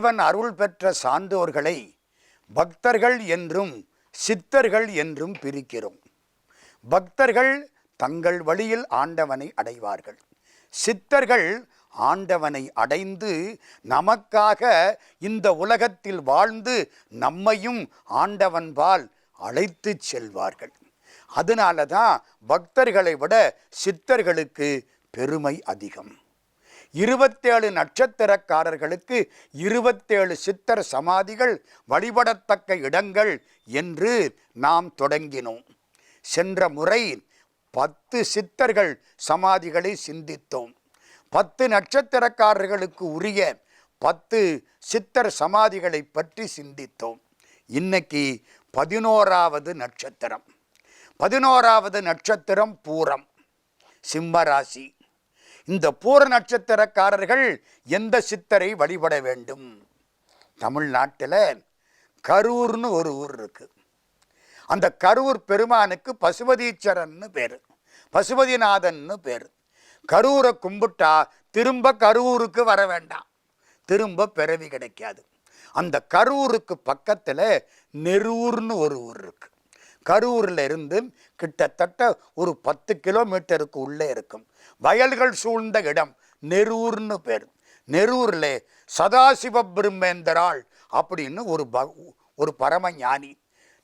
இறைவன் அருள் பெற்ற சான்றோர்களை பக்தர்கள் என்றும் சித்தர்கள் என்றும் பிரிக்கிறோம். பக்தர்கள் தங்கள் வழியில் ஆண்டவனை அடைவார்கள். சித்தர்கள் ஆண்டவனை அடைந்து நமக்காக இந்த உலகத்தில் வாழ்ந்து நம்மையும் ஆண்டவன்பால் அழைத்து செல்வார்கள். அதனால தான் பக்தர்களை விட சித்தர்களுக்கு பெருமை அதிகம். 27 நட்சத்திரக்காரர்களுக்கு 27 சித்தர் சமாதிகள் வழிபடத்தக்க இடங்கள் என்று நாம் தொடங்கினோம். சென்ற முறை 10 சித்தர்கள் சமாதிகளை சிந்தித்தோம். 10 நட்சத்திரக்காரர்களுக்கு உரிய 10 சித்தர் சமாதிகளை பற்றி சிந்தித்தோம். இன்னைக்கு 11வது நட்சத்திரம். 11வது நட்சத்திரம் பூரம், சிம்மராசி. இந்த பூர நட்சத்திரக்காரர்கள் எந்த சித்தரை வழிபட வேண்டும்? தமிழ்நாட்டில் கரூர்னு ஒரு ஊர் இருக்கு. அந்த கரூர் பெருமானுக்கு பசுபதீச்சரன்னு பேர், பசுபதிநாதன்னு பேர். கரூரை கும்பிட்டா திரும்ப கரூருக்கு வர வேண்டாம், திரும்ப பிறவி கிடைக்காது. அந்த கரூருக்கு பக்கத்தில் நெரூர்னு ஒரு ஊர் இருக்கு. கரூரில் இருந்து கிட்டத்தட்ட ஒரு 10 கிலோமீட்டருக்கு உள்ளே இருக்கும். வயல்கள் சூழ்ந்த இடம், நெரூர்னு பேர். நெரூரில் சதாசிவ பிரம்மேந்திராள் அப்படின்னு ஒரு பரம ஞானி,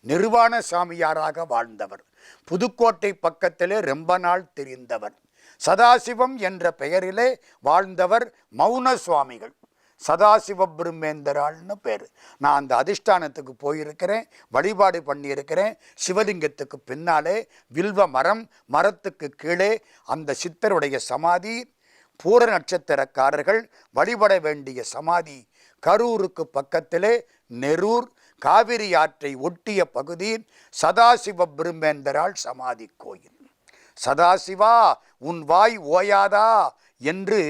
நிர்வாண சாமியாராக வாழ்ந்தவர். புதுக்கோட்டை பக்கத்திலே ரொம்ப நாள் தெரிந்தவர். சதாசிவம் என்ற பெயரிலே வாழ்ந்தவர் மௌன சுவாமிகள். சதாசிவ பிரம்மேந்திராள்னு பேர். நான் அந்த அதிஷ்டானத்துக்கு போயிருக்கிறேன், வழிபாடு பண்ணியிருக்கிறேன். சிவலிங்கத்துக்கு பின்னாலே வில்வ மரம், மரத்துக்கு கீழே அந்த சித்தருடைய சமாதி. பூர நட்சத்திரக்காரர்கள் வழிபட வேண்டிய சமாதி கரூருக்கு பக்கத்திலே நெரூர், காவிரி ஆற்றை ஒட்டிய பகுதி, சதாசிவ பிரம்மேந்திராள் சமாதி கோயில். சதாசிவா உன் வாய் ஓயாதா என்று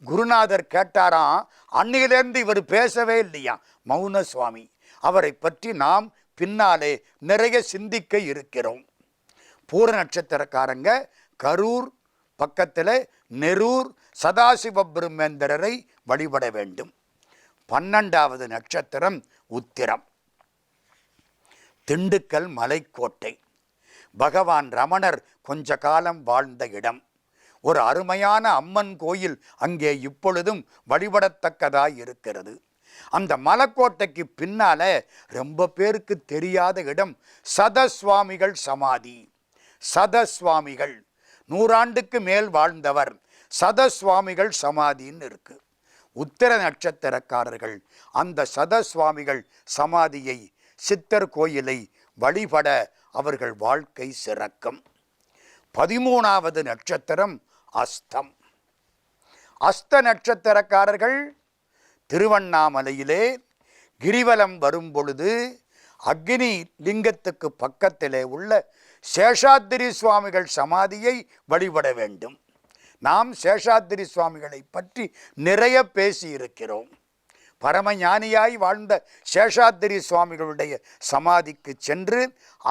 குருநாதர் கேட்டாராம். அன்னிலிருந்து இவர் பேசவே இல்லையா மௌன சுவாமி. அவரை பற்றி நாம் பின்னாலே நிறைய சிந்திக்க இருக்கிறோம். பூர நட்சத்திரக்காரங்க கரூர் பக்கத்தில் நெரூர் சதாசிவ பிரம்மேந்திரரை வழிபட வேண்டும். 12வது நட்சத்திரம் உத்திரம், திண்டுக்கல் மலைக்கோட்டை. பகவான் ரமணர் கொஞ்ச காலம் வாழ்ந்த இடம். ஒரு அருமையான அம்மன் கோயில் அங்கே இப்பொழுதும் வழிபடத்தக்கதாய் இருக்கிறது. அந்த மலைக்கோட்டைக்கு பின்னால ரொம்ப பேருக்கு தெரியாத இடம் சதசுவாமிகள் சமாதி. சதசுவாமிகள் 100 ஆண்டுக்கு மேல் வாழ்ந்தவர். சதசுவாமிகள் சமாதின்னு இருக்கு. உத்திர நட்சத்திரக்காரர்கள் அந்த சதசுவாமிகள் சமாதியை, சித்தர் கோயிலை வழிபட அவர்கள் வாழ்க்கை சிறக்கும். 13வது நட்சத்திரம் அஸ்தம். அஸ்த நட்சத்திரக்காரர்கள் திருவண்ணாமலையிலே கிரிவலம் வரும் பொழுது அக்னி லிங்கத்துக்கு பக்கத்திலே உள்ள சேஷாத்திரி சுவாமிகள் சமாதியை வழிபட வேண்டும். நாம் சேஷாத்திரி சுவாமிகளை பற்றி நிறைய பேசியிருக்கிறோம். பரமஞானியாய் வாழ்ந்த சேஷாத்திரி சுவாமிகளுடைய சமாதிக்கு சென்று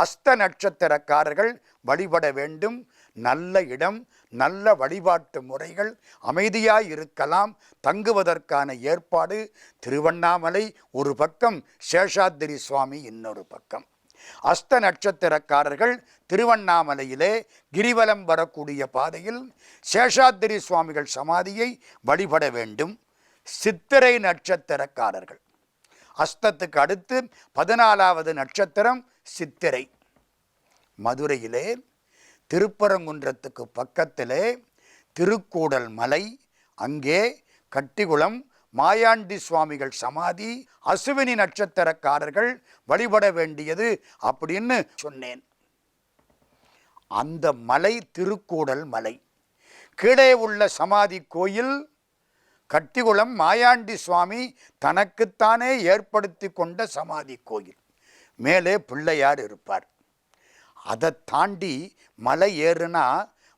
அஸ்த நட்சத்திரக்காரர்கள் வழிபட வேண்டும். நல்ல இடம், நல்ல வழிபாட்டு முறைகள், அமைதியாய் இருக்கலாம். தங்குவதற்கான ஏற்பாடு. திருவண்ணாமலை ஒரு பக்கம், சேஷாத்திரி சுவாமி இன்னொரு பக்கம். அஸ்த நட்சத்திரக்காரர்கள் திருவண்ணாமலையிலே கிரிவலம் வரக்கூடிய பாதையில் சேஷாத்திரி சுவாமிகள் சமாதியை வழிபட வேண்டும். சித்திரை நட்சத்திரக்காரர்கள் அஸ்தத்துக்கு அடுத்து 14வது நட்சத்திரம் சித்திரை. மதுரையிலே திருப்பரங்குன்றத்துக்கு பக்கத்திலே திருக்கூடல் மலை, அங்கே கட்டிகுளம் மாயாண்டி சுவாமிகள் சமாதி. அசுவினி நட்சத்திரக்காரர்கள் வழிபட வேண்டியது அப்படின்னு சொன்னேன். அந்த மலை திருக்கூடல் மலை. கீழே உள்ள சமாதி கோயில் கட்டிகுளம் மாயாண்டி சுவாமி தனக்குத்தானே ஏற்படுத்தி கொண்ட சமாதி கோயில். மேலே பிள்ளையார் இருப்பார். அதை தாண்டி மலை ஏறுனா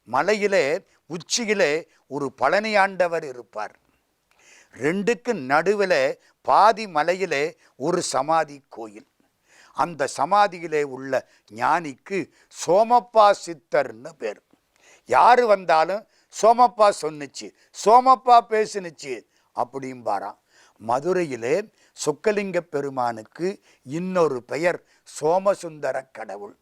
மலையிலே உச்சியிலே ஒரு பழனி ஆண்டவர் இருப்பார். ரெண்டுக்கு நடுவில் பாதி மலையிலே ஒரு சமாதி கோயில். அந்த சமாதியிலே உள்ள ஞானிக்கு சோமப்பா சித்தர்னு பேர். யார் வந்தாலும் சோமப்பா சொன்னிச்சு, சோமப்பா பேசுனுச்சு அப்படிம்பாராம். மதுரையிலே சொக்கலிங்க பெருமானுக்கு இன்னொரு பெயர் சோமசுந்தர கடவுள்.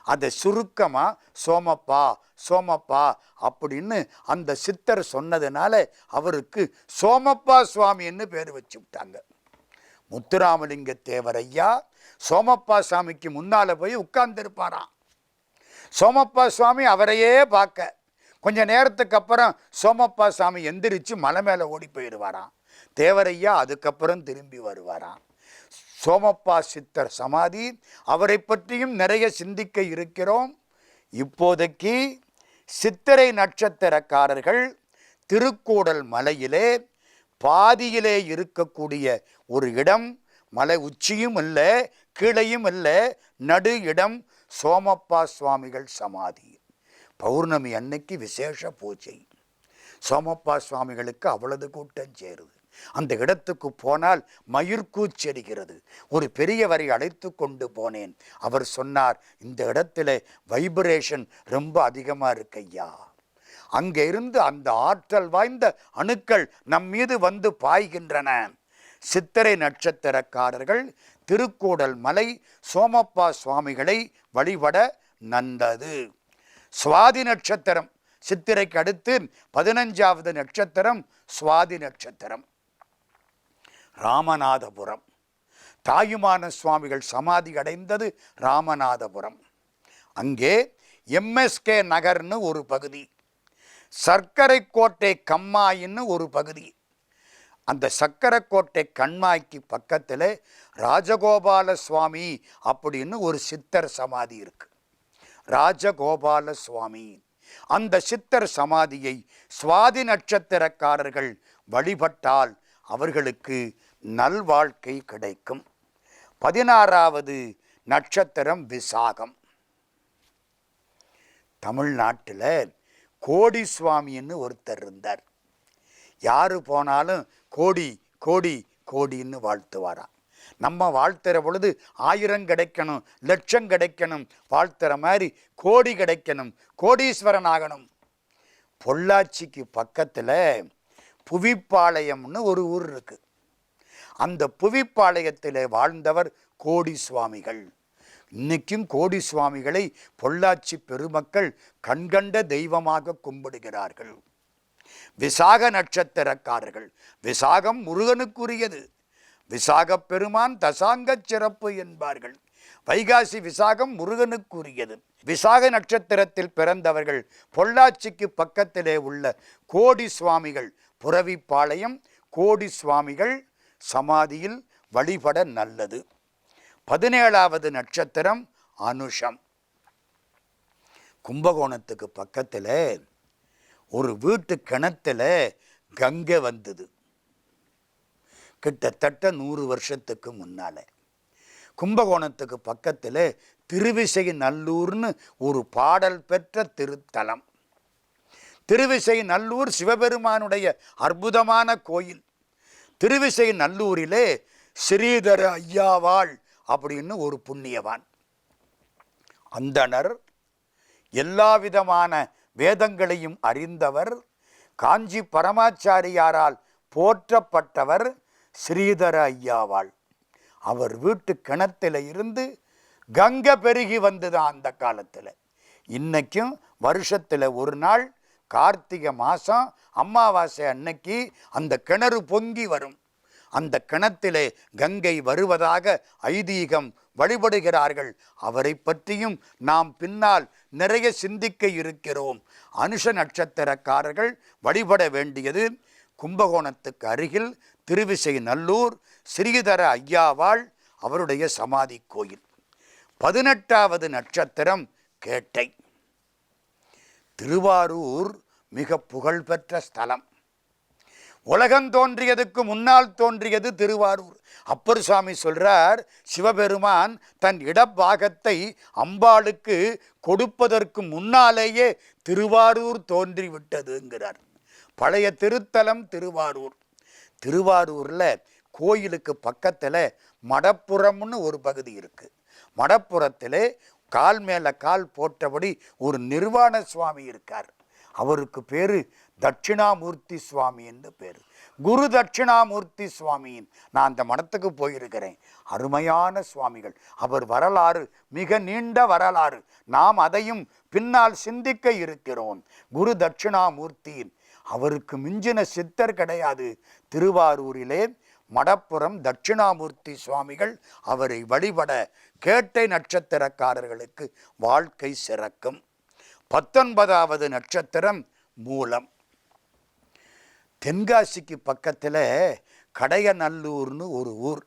அதை சுருக்கமாக சோமப்பா சோமப்பா அப்படின்னு அந்த சித்தர் சொன்னதுனால அவருக்கு சோமப்பா சுவாமின்னு பேர் வச்சு விட்டாங்க. முத்துராமலிங்க தேவரையா சோமப்பா சுவாமிக்கு முன்னால் போய் உட்கார்ந்துருப்பாராம். சோமப்பா சுவாமி அவரையே பார்க்க கொஞ்ச நேரத்துக்கு அப்புறம் சோமப்பா சுவாமி எந்திரிச்சு மலை மேலே ஓடி போயிடுவாராம். தேவரையா அதுக்கப்புறம் திரும்பி வருவாராம். சோமப்பா சித்தர் சமாதி, அவரை பற்றியும் நிறைய சிந்திக்க இருக்கிறோம். இப்போதைக்கு சித்திரை நட்சத்திரக்காரர்கள் திருக்கூடல் மலையிலே பாதியிலே இருக்கக்கூடிய ஒரு இடம், மலை உச்சியும் இல்லை கீழையும் இல்லை, நடு இடம் சோமப்பா சுவாமிகள் சமாதி. பௌர்ணமி அன்னைக்கு விசேஷ பூஜை. சோமப்பா சுவாமிகளுக்கு அவ்வளவு கூட்டம் சேருது. அந்த இடத்துக்கு போனால் மயிர்கூச்செறிகிறது. ஒரு பெரியவரை அழைத்து கொண்டு போனேன். அவர் சொன்னார், இந்த இடத்துல வைப்ரேஷன் ரொம்ப அதிகமாக இருக்கு ஐயா. அங்கே இருந்து அந்த ஆற்றல் வாய்ந்த அணுக்கள் நம் மீது வந்து பாய்கின்றன. சித்திரை நட்சத்திரக்காரர்கள் திருக்கூடல் மலை சோமப்பா சுவாமிகளை வழிபட நல்லது. சுவாதி நட்சத்திரம், சித்திரைக்கு அடுத்து 15வது நட்சத்திரம் சுவாதி நட்சத்திரம். ராமநாதபுரம், தாயுமான சுவாமிகள் சமாதி அடைந்தது ராமநாதபுரம். அங்கே எம்எஸ்கே நகர்னு ஒரு பகுதி, சர்க்கரை கோட்டை கம்மாயின்னு ஒரு பகுதி. அந்த சக்கரக்கோட்டை கண்மாய்க்கு பக்கத்தில் ராஜகோபால சுவாமி அப்படின்னு ஒரு சித்தர் சமாதி இருக்கு. ராஜகோபால சுவாமி, அந்த சித்தர் சமாதியை சுவாதி நட்சத்திரக்காரர்கள் வழிபட்டால் அவர்களுக்கு நல்வாழ்க்கை கிடைக்கும். 16வது நட்சத்திரம் விசாகம். தமிழ்நாட்டில் கோடி சுவாமின்னு ஒருத்தர் இருந்தார். யாரு போனாலும் கோடி கோடி கோடின்னு வாழ்த்துவாராம். நம்ம வாழ்த்துற பொழுது 1000 கிடைக்கணும், லட்சம் கிடைக்கணும், வாழ்த்துற மாதிரி கோடி கிடைக்கணும், கோடீஸ்வரன் ஆகணும். பொள்ளாச்சிக்கு பக்கத்தில் புவிப்பாளையம்னு ஒரு ஊர் இருக்கு. அந்த புவிப்பாளையத்தில் வாழ்ந்தவர் கோடி சுவாமிகள். இன்னைக்கும் கோடி சுவாமிகளை பொள்ளாச்சி பெருமக்கள் கண்கண்ட தெய்வமாக கும்பிடுகிறார்கள். விசாக நட்சத்திரக்காரர்கள், விசாகம் முருகனுக்குரியது. விசாக பெருமான் தசாங்க சிறப்பு என்பார்கள். வைகாசி விசாகம் முருகனுக்குரியது. விசாக நட்சத்திரத்தில் பிறந்தவர்கள் பொள்ளாச்சிக்கு பக்கத்திலே உள்ள கோடி சுவாமிகள் புரவிப்பாளையம் கோடி சுவாமிகள் சமாதியில் வழிபட நல்லது. 17வது நட்சத்திரம் அனுஷம். கும்பகோணத்துக்கு பக்கத்தில் ஒரு வீட்டு கிணத்துல கங்கை வந்தது. கிட்டத்தட்ட 100 வருஷத்துக்கு முன்னால. கும்பகோணத்துக்கு பக்கத்தில் திருவிசை நல்லூர்னு ஒரு பாடல் பெற்ற திருத்தலம். திருவிசை நல்லூர் சிவபெருமானுடைய அற்புதமான கோயில். திருவிசை நல்லூரிலே ஸ்ரீதர ஐயாவாள் அப்படின்னு ஒரு புண்ணியவான். அந்தணர், எல்லா விதமான வேதங்களையும் அறிந்தவர், காஞ்சி பரமாச்சாரியாரால் போற்றப்பட்டவர் ஸ்ரீதர ஐயாவாள். அவர் வீட்டு கிணத்துல இருந்து கங்கை பெருகி வந்ததுதான் அந்த காலத்தில். இன்னைக்கும் வருஷத்தில் ஒரு நாள் கார்த்திகை மாதம் அமாவாசை அன்னைக்கு அந்த கிணறு பொங்கி வரும். அந்த கிணத்திலே கங்கை வருவதாக ஐதீகம், வழிபடுகிறார்கள். அவரை பற்றியும் நாம் பின்னால் நிறைய சிந்திக்க இருக்கிறோம். அனுஷ நட்சத்திரக்காரர்கள் வழிபட வேண்டியது கும்பகோணத்துக்கு அருகில் திருவிசை நல்லூர் ஸ்ரீதர ஐயாவாள் அவருடைய சமாதி கோயில். 18வது நட்சத்திரம் கேட்டை. திருவாரூர் மிக புகழ்பெற்ற ஸ்தலம். உலகம் தோன்றியதுக்கு முன்னால் தோன்றியது திருவாரூர். அப்பர் சுவாமி சொல்றார், சிவபெருமான் தன் இடப்பாகத்தை அம்பாளுக்கு கொடுப்பதற்கு முன்னாலேயே திருவாரூர் தோன்றிவிட்டதுங்கிறார். பழைய திருத்தலம் திருவாரூர். திருவாரூரில் கோயிலுக்கு பக்கத்தில் மடப்புறம்னு ஒரு பகுதி இருக்கு. மடப்புறத்திலே கால் மேலே கால் போட்டபடி ஒரு நிர்வாண சுவாமி இருக்கார். அவருக்கு பேரு தட்சிணாமூர்த்தி சுவாமி என்று பேர். குரு தட்சிணாமூர்த்தி சுவாமியின் நான் அந்த மடத்துக்கு போயிருக்கிறேன். அருமையான சுவாமிகள். அவர் வரலாறு மிக நீண்ட வரலாறு. நாம் அதையும் பின்னால் சிந்திக்க இருக்கிறோம். குரு தட்சிணாமூர்த்தியின் அவருக்கு மிஞ்சின சித்தர் கிடையாது. திருவாரூரிலே மடப்புறம் தட்சிணாமூர்த்தி சுவாமிகள் அவரை வழிபட கேட்டை நட்சத்திரக்காரர்களுக்கு வாழ்க்கை சிறக்கும். 19வது நட்சத்திரம் மூலம். தென்காசிக்கு பக்கத்தில் கடையநல்லூர்னு ஒரு ஊர்.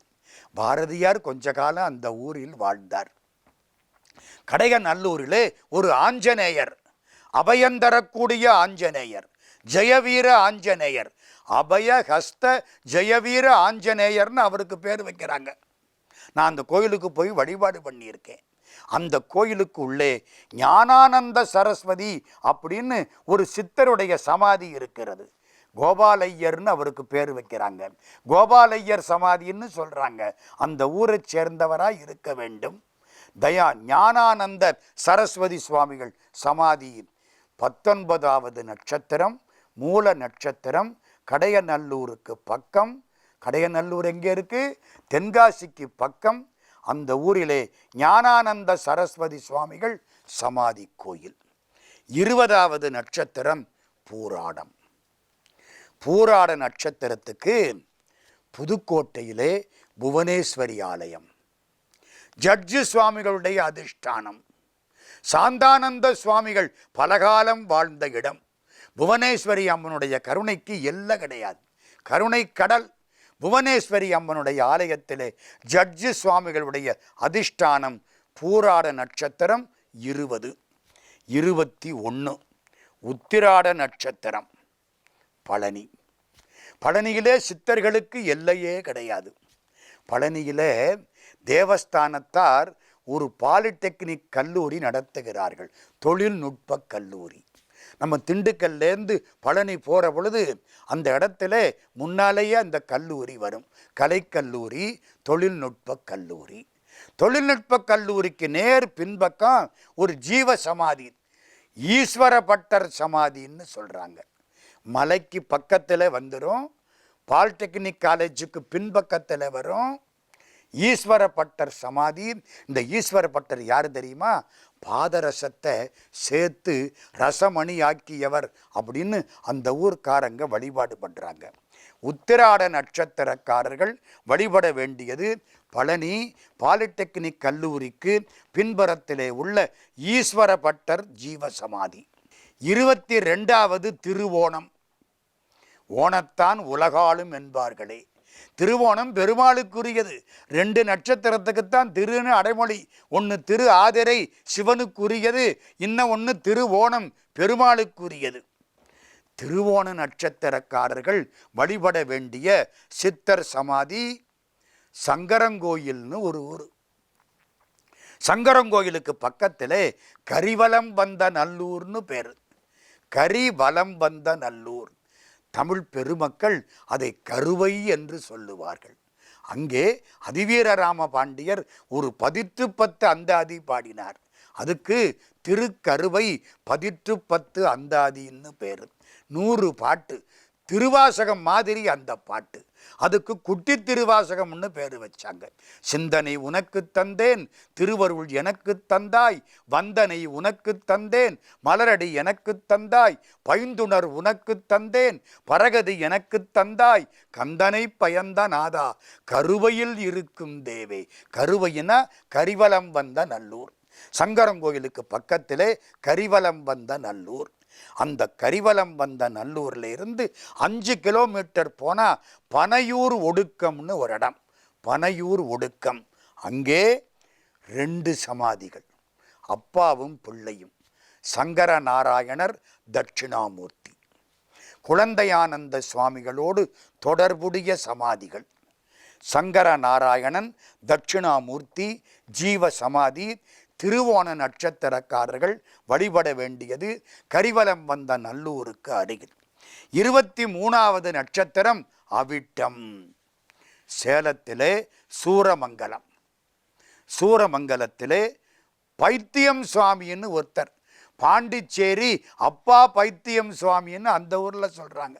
பாரதியார் கொஞ்ச காலம் அந்த ஊரில் வாழ்ந்தார். கடையநல்லூரிலே ஒரு ஆஞ்சநேயர், அபயந்தரக்கூடிய ஆஞ்சநேயர், ஜெயவீர ஆஞ்சநேயர், அபயஹஸ்த ஜெயவீர ஆஞ்சநேயர்னு அவருக்கு பேர் வைக்கிறாங்க. நான் அந்த கோயிலுக்கு போய் வழிபாடு பண்ணியிருக்கேன். அந்த கோயிலுக்கு உள்ளே ஞானானந்த சரஸ்வதி அப்படின்னு ஒரு சித்தருடைய சமாதி இருக்கிறது. கோபாலையர்னு அவருக்கு பேர் வைக்கிறாங்க. கோபாலையர் சமாதின்னு சொல்றாங்க. அந்த ஊரை சேர்ந்தவராய் இருக்க வேண்டும். ஞானானந்த சரஸ்வதி சுவாமிகள் சமாதி. 19வது நட்சத்திரம் மூல நட்சத்திரம். கடையநல்லூருக்கு பக்கம். கடையநல்லூர் எங்கே இருக்கு? தென்காசிக்கு பக்கம். அந்த ஊரிலே ஞானானந்த சரஸ்வதி சுவாமிகள் சமாதி கோயில். 20வது நட்சத்திரம் பூராடம். பூராட நட்சத்திரத்துக்கு புதுக்கோட்டையிலே புவனேஸ்வரி ஆலயம். ஜட்ஜு சுவாமிகளுடைய அதிஷ்டானம். சாந்தானந்த சுவாமிகள் பலகாலம் வாழ்ந்த இடம். புவனேஸ்வரி அம்மனுடைய கருணைக்கு எல்லை கிடையாது. கருணை கடல். புவனேஸ்வரி அம்மனுடைய ஆலயத்திலே ஜட்ஜு சுவாமிகளுடைய அதிஷ்டானம். பூராட நட்சத்திரம் 20. 21 உத்திராட நட்சத்திரம் பழனி. பழனியிலே சித்தர்களுக்கு எல்லையே கிடையாது. பழனியிலே தேவஸ்தானத்தார் ஒரு பாலிடெக்னிக் கல்லூரி நடத்துகிறார்கள். தொழில்நுட்ப கல்லூரி. நம்ம திண்டுக்கல்லேருந்து பழனி போகிற பொழுது அந்த இடத்துல முன்னாலேயே அந்த கல்லூரி வரும். கலைக்கல்லூரி, தொழில்நுட்ப கல்லூரி. தொழில்நுட்ப கல்லூரிக்கு நேர் பின்பக்கம் ஒரு ஜீவ சமாதி, ஈஸ்வர பட்டர் சமாதின்னு சொல்கிறாங்க. மலைக்கு பக்கத்தில் வந்துடும். பாலிடெக்னிக் காலேஜுக்கு பின்பக்கத்தில் வரும் ஈஸ்வர பட்டர் சமாதி. இந்த ஈஸ்வர பட்டர் யார் தெரியுமா? பாதரசத்தை சேர்த்து ரசமணி ஆக்கியவர் அப்படின்னு அந்த ஊர்க்காரங்க வழிபாடு பண்ணுறாங்க. உத்திராட நட்சத்திரக்காரர்கள் வழிபட வேண்டியது பழனி பாலிடெக்னிக் கல்லூரிக்கு பின்புறத்திலே உள்ள ஈஸ்வர பட்டர் ஜீவ சமாதி. 22வது திருவோணம். ஓணத்தான் உலகாலும் என்பார்களே. திருவோணம் பெருமாளுக்குரியது. 2 நட்சத்திரத்துக்குத்தான் திருன்னு அடைமொழி. ஒன்று திரு ஆதிரை சிவனுக்குரியது, இன்னும் ஒன்று திருவோணம் பெருமாளுக்குரியது. திருவோண நட்சத்திரக்காரர்கள் வழிபட வேண்டிய சித்தர் சமாதி சங்கரங்கோயில்னு ஒரு ஊர். சங்கரங்கோயிலுக்கு பக்கத்தில் கரிவலம் வந்த நல்லூர்னு பேர். கரிவலம் வந்த நல்லூர். தமிழ் பெருமக்கள் அதை கருவை என்று சொல்லுவார்கள். அங்கே அதிவீரராம பாண்டியர் ஒரு 10 அந்தாதி பாடினார். அதுக்கு திருக்கருவை 10 அந்தாதின்னு பேர். 100 பாட்டு. திருவாசகம் மாதிரி அந்த பாட்டு. அதுக்கு குட்டி திருவாசகம்னு பேர் வச்சாங்க. சிந்தனை உனக்கு தந்தேன், திருவருள் எனக்கு தந்தாய், வந்தனை உனக்கு தந்தேன், மலரடி எனக்கு தந்தாய், பைந்துணர் உனக்கு தந்தேன், பரகதி எனக்கு தந்தாய், கந்தனை பயந்த நாதா, கருவையில் இருக்கும் தேவே. கருவையினா கரிவலம் வந்த நல்லூர். சங்கரங்கோயிலுக்கு பக்கத்திலே கரிவலம் வந்த நல்லூர். அந்த கரிவலம் வந்த நல்லூர்ல இருந்து 5 கிலோமீட்டர் போனா பனையூர் ஒடுக்கம்னு ஒரு இடம். பனையூர் ஒடுக்கம். அங்கே 2 சமாதிகள், அப்பாவும் பிள்ளையும். சங்கர நாராயணர், தட்சிணாமூர்த்தி. குழந்தையானந்த சுவாமிகளோடு தொடர்புடைய சமாதிகள். சங்கர நாராயணன், தட்சிணாமூர்த்தி ஜீவ சமாதி. திருவோண நட்சத்திரக்காரர்கள் வழிபட வேண்டியது கரிவலம் வந்த நல்லூருக்கு அருகில். 23வது நட்சத்திரம் அவிட்டம். சேலத்திலே சூரமங்கலம். சூரமங்கலத்திலே பைத்தியம் சுவாமின்னு ஒருத்தர். பாண்டிச்சேரி அப்பா பைத்தியம் சுவாமின்னு அந்த ஊரில் சொல்கிறாங்க.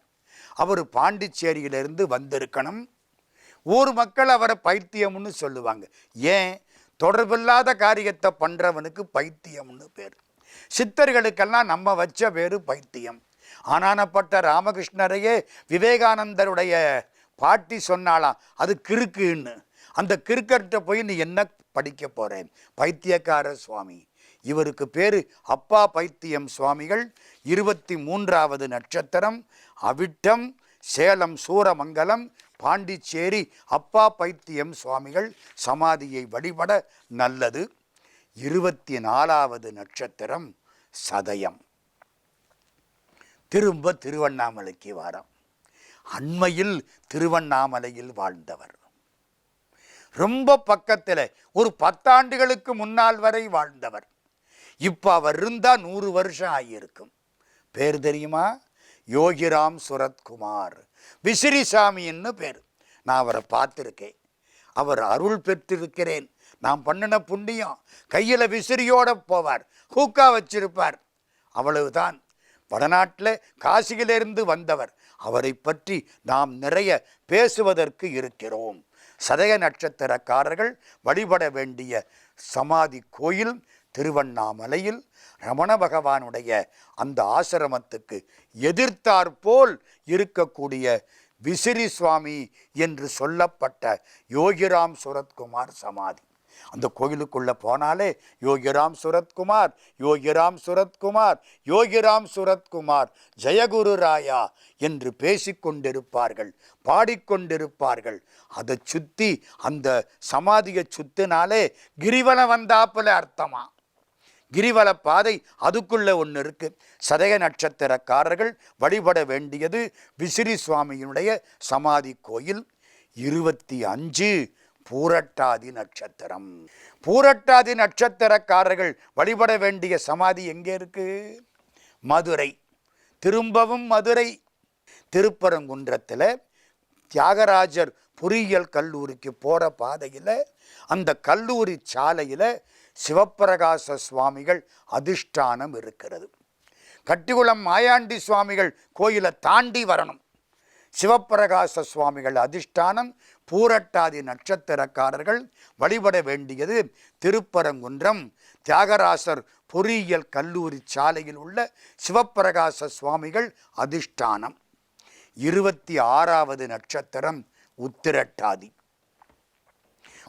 அவர் பாண்டிச்சேரியிலிருந்து வந்திருக்கணும். ஊர் மக்கள் அவரை பைத்தியம்னு சொல்லுவாங்க. ஏன்? தொடர்பில்லாத காரியத்தை பண்ணுறவனுக்கு பைத்தியம்னு பேர். சித்தர்களுக்கெல்லாம் நம்ம வச்ச பேர் பைத்தியம். ஆனானப்பட்ட ராமகிருஷ்ணரையே விவேகானந்தருடைய பாட்டி சொன்னாலாம் அது கிறுக்குன்னு. அந்த கிறுக்கர்கிட்ட போய் நீ என்ன படிக்க போகிறேன்? பைத்தியக்கார சுவாமி. இவருக்கு பேர் அப்பா பைத்தியம் சுவாமிகள். 23வது நட்சத்திரம் அவிட்டம், சேலம் சூரமங்கலம், பாண்டிச்சேரி அப்பா பைத்தியம் சுவாமிகள் சமாதியை வழிபட நல்லது. 24வது நட்சத்திரம் சதயம். திரும்ப திருவண்ணாமலைக்கு வாரம். அண்மையில் திருவண்ணாமலையில் வாழ்ந்தவர். ரொம்ப பக்கத்தில் ஒரு 10 ஆண்டுகளுக்கு முன்னால் வரை வாழ்ந்தவர். இப்போ அவர் இருந்தால் 100 வருஷம் ஆகியிருக்கும். பேர் தெரியுமா? யோகிராம் சுரத்குமார் விசிறிசாமின்னு பேர். நான் அவரை பார்த்துருக்கேன். அவர் அருள் பெற்றிருக்கிறேன். நான் பண்ணின புண்ணியம். கையில் விசிறியோடு போவார், ஹூக்கா வச்சிருப்பார். அவ்வளவுதான். வடநாட்டில் காசியிலிருந்து வந்தவர். அவரை பற்றி நாம் நிறைய பேசுவதற்கு இருக்கிறோம். சதய நட்சத்திரக்காரர்கள் வழிபட வேண்டிய சமாதி கோயில் திருவண்ணாமலையில் ரமண பகவானுடைய அந்த ஆசிரமத்துக்கு எதிர்த்தாற்போல் இருக்கக்கூடிய விசிறி சுவாமி என்று சொல்லப்பட்ட யோகிராம் சுரத்குமார் சமாதி. அந்த கோயிலுக்குள்ளே போனாலே யோகிராம் சுரத்குமார், யோகிராம் சுரத்குமார், யோகிராம் சுரத்குமார், ஜெயகுரு ராயா என்று பேசிக்கொண்டிருப்பார்கள், பாடிக்கொண்டிருப்பார்கள். அதை சுற்றி அந்த சமாதியை சுற்றினாலே கிரிவலம் வந்தாப்புல அர்த்தமா. கிரிவல பாதை அதுக்குள்ளே ஒன்று இருக்கு. சதய நட்சத்திரக்காரர்கள் வழிபட வேண்டியது விசிறி சுவாமியினுடைய சமாதி கோயில். 25 பூரட்டாதி நட்சத்திரம். பூரட்டாதி நட்சத்திரக்காரர்கள் வழிபட வேண்டிய சமாதி எங்கே இருக்கு? மதுரை. திரும்பவும் மதுரை. திருப்பரங்குன்றத்தில் தியாகராஜர் பொறியியல் கல்லூரிக்கு போகிற பாதையில் அந்த கல்லூரி சாலையில் சிவப்பிரகாச சுவாமிகள் அதிஷ்டானம் இருக்கிறது. கட்டிக்குளம் மாயாண்டி சுவாமிகள் கோயிலை தாண்டி வரணும். சிவப்பிரகாச சுவாமிகள் அதிஷ்டானம். பூரட்டாதி நட்சத்திரக்காரர்கள் வழிபட வேண்டியது திருப்பரங்குன்றம் தியாகராசர் பொறியியல் கல்லூரி சாலையில் உள்ள சிவப்பிரகாச சுவாமிகள் அதிஷ்டானம். 26வது நட்சத்திரம் உத்திரட்டாதி.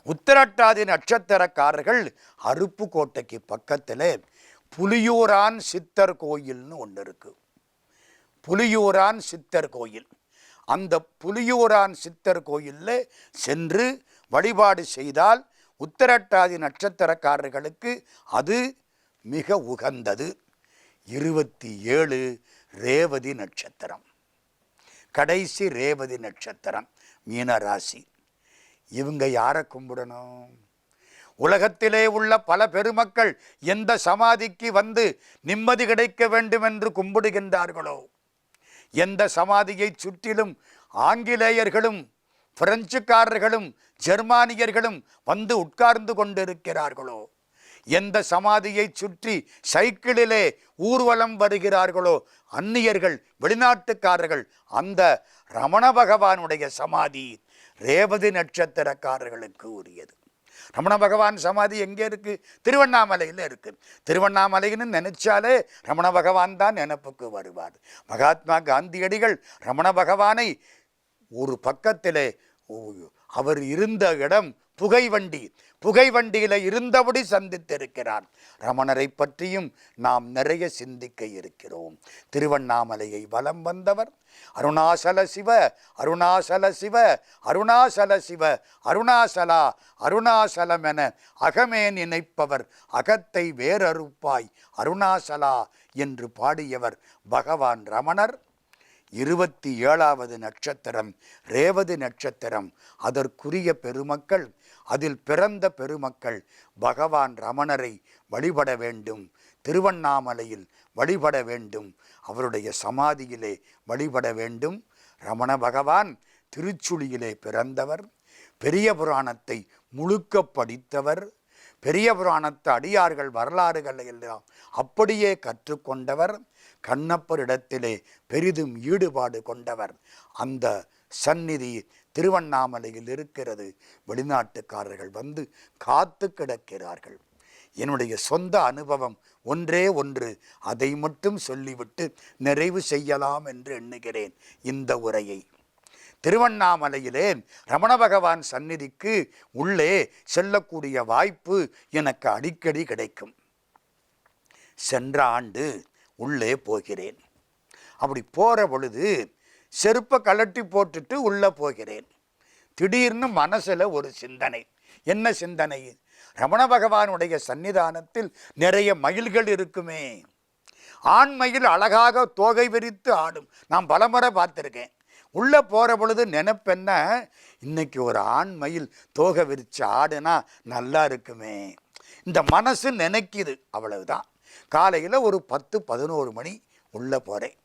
உத்திரட்டாதி நட்சத்திரக்காரர்கள் அருப்புக்கோட்டைக்கு பக்கத்தில் புலியூரான் சித்தர் கோயில்னு ஒன்று இருக்கு. புலியூரான் சித்தர் கோயில். அந்த புலியூரான் சித்தர் கோயிலில் சென்று வழிபாடு செய்தால் உத்திரட்டாதி நட்சத்திரக்காரர்களுக்கு அது மிக உகந்தது. 27 ரேவதி நட்சத்திரம். கடைசி ரேவதி நட்சத்திரம் மீனராசி. இவங்க யாரை கும்பிடணும்? உலகத்திலே உள்ள பல பெருமக்கள் எந்த சமாதிக்கு வந்து நிம்மதி கிடைக்க வேண்டும் என்று கும்பிடுகின்றார்களோ, எந்த சமாதியை சுற்றிலும் ஆங்கிலேயர்களும் பிரெஞ்சுக்காரர்களும் ஜெர்மானியர்களும் வந்து உட்கார்ந்து கொண்டிருக்கிறார்களோ, எந்த சமாதியை சுற்றி சைக்கிளிலே ஊர்வலம் வருகிறார்களோ அந்நியர்கள், வெளிநாட்டுக்காரர்கள், அந்த ரமண பகவானுடைய சமாதி ரேவதி நட்சத்திரக்காரர்களுக்கு உரியது. ரமண பகவான் சமாதி எங்கே இருக்கு? திருவண்ணாமலையில் இருக்கு. திருவண்ணாமலைன்னு நினைச்சாலே ரமண பகவான் தான் நினைப்புக்கு வருவார். மகாத்மா காந்தியடிகள் ரமண பகவானை ஒரு பக்கத்திலே அவர் இருந்த இடம் புகைவண்டியில் இருந்தபடி சந்தித்திருக்கிறார். ரமணரை பற்றியும் நாம் நிறைய சிந்திக்க இருக்கிறோம். திருவண்ணாமலையை வலம் வந்தவர் அருணாசல சிவ அருணாசல சிவ அருணாசல சிவ அருணாசலா அருணாசலம் என அகமே நினைப்பவர் அகத்தை வேறறுப்பாய் அருணாசலா என்று பாடியவர் பகவான் ரமணர். 27வது நட்சத்திரம் ரேவதி நட்சத்திரம். அதற்குரிய பெருமக்கள், அதில் பிறந்த பெருமக்கள் பகவான் ரமணரை வழிபட வேண்டும். திருவண்ணாமலையில் வழிபட வேண்டும். அவருடைய சமாதியிலே வழிபட வேண்டும். ரமண பகவான் திருச்சுழியிலே பிறந்தவர். பெரிய புராணத்தை முழுக்க படித்தவர். பெரிய புராணத்து அடியார்கள் வரலாறுகளை எல்லாம் அப்படியே கற்றுக்கொண்டவர். கண்ணப்பரிடத்திலே பெரிதும் ஈடுபாடு கொண்டவர். அந்த சந்நிதி திருவண்ணாமலையில் இருக்கிறது. வெளிநாட்டுக்காரர்கள் வந்து காத்து கிடக்கிறார்கள். என்னுடைய சொந்த அனுபவம் ஒன்றே ஒன்று, அதை மட்டும் சொல்லிவிட்டு நிறைவு செய்யலாம் என்று எண்ணுகிறேன் இந்த உரையை. திருவண்ணாமலையிலே ரமண பகவான் சந்நிதிக்கு உள்ளே செல்லக்கூடிய வாய்ப்பு எனக்கு அடிக்கடி கிடைக்கும். சென்ற ஆண்டு உள்ளே போகிறேன். அப்படி போகிற பொழுது செருப்பை கழட்டி போட்டுட்டு உள்ளே போகிறேன். திடீர்னு மனசில் ஒரு சிந்தனை. என்ன சிந்தனை? ரமண பகவானுடைய சன்னிதானத்தில் நிறைய மயில்கள் இருக்குமே. ஆண் மயில் அழகாக தோகை விரித்து ஆடும். நான் பலமுறை பார்த்துருக்கேன். உள்ளே போகிற பொழுது நினைப்பென்ன, இன்னைக்கு ஒரு ஆண் மயில் தோகை விரித்து ஆடுனா நல்லா இருக்குமே. இந்த மனசு நினைக்குது, அவ்வளவுதான். காலையில் ஒரு 10-11 மணி உள்ளே போகிறேன்.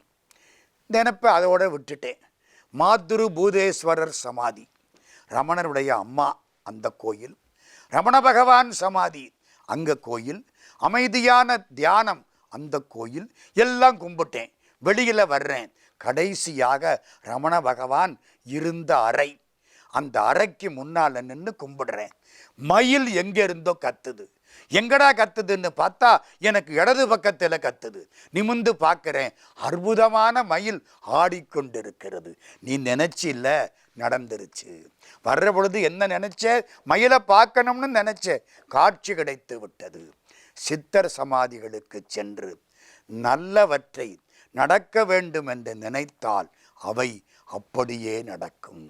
நினைப்பை அதோட விட்டுட்டேன். மாதுரு பூதேஸ்வரர் சமாதி, ரமணருடைய அம்மா அந்த கோயில், ரமண பகவான் சமாதி அங்கே கோயில், அமைதியான தியானம் அந்த கோயில், எல்லாம் கும்பிட்டேன். வெளியில் வர்றேன். கடைசியாக ரமண பகவான் இருந்த அறை, அந்த அறைக்கு முன்னால் நின்று கும்பிடுறேன். மயில் எங்கே இருந்தோ கத்துது. எங்கடா கத்துதுன்னு பார்த்தா எனக்கு இடது பக்கத்தில் கத்துது. நிமிந்து பார்க்குறேன், அற்புதமான மயில் ஆடிக்கொண்டிருக்கிறது. நீ நினைச்சில்ல, நடந்துருச்சு. வர்ற பொழுது என்ன நினைச்ச? மயிலை பார்க்கணும்னு நினைச்ச, காட்சி கிடைத்து விட்டது. சித்தர் சமாதிகளுக்கு சென்று நல்லவற்றை நடக்க வேண்டும் என்று நினைத்தால் அவை அப்படியே நடக்கும்.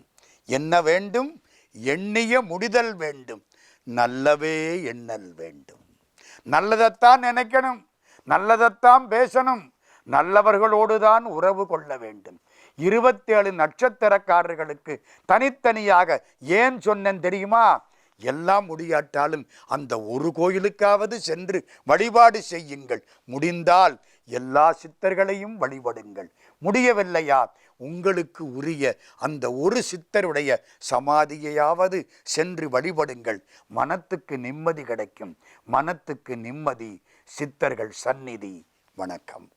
என்ன வேண்டும்? எண்ணிய முடிதல் வேண்டும், நல்லவே எண்ணல் வேண்டும். நல்லதைத்தான் நினைக்கணும், நல்லதைத்தான் பேசணும், நல்லவர்களோடு தான் உறவு கொள்ள வேண்டும். 27 நட்சத்திரக்காரர்களுக்கு தனித்தனியாக ஏன் சொன்னேன் தெரியுமா? எல்லாம் முடியாட்டாலும் அந்த ஒரு கோயிலுக்காவது சென்று வழிபாடு செய்யுங்கள். முடிந்தால் எல்லா சித்தர்களையும் வழிபடுங்கள். முடியவில்லையா, உங்களுக்கு உரிய அந்த ஒரு சித்தருடைய சமாதியையாவது சென்று வழிபடுங்கள். மனத்துக்கு நிம்மதி கிடைக்கும். மனத்துக்கு நிம்மதி சித்தர்கள் சந்நிதி. வணக்கம்.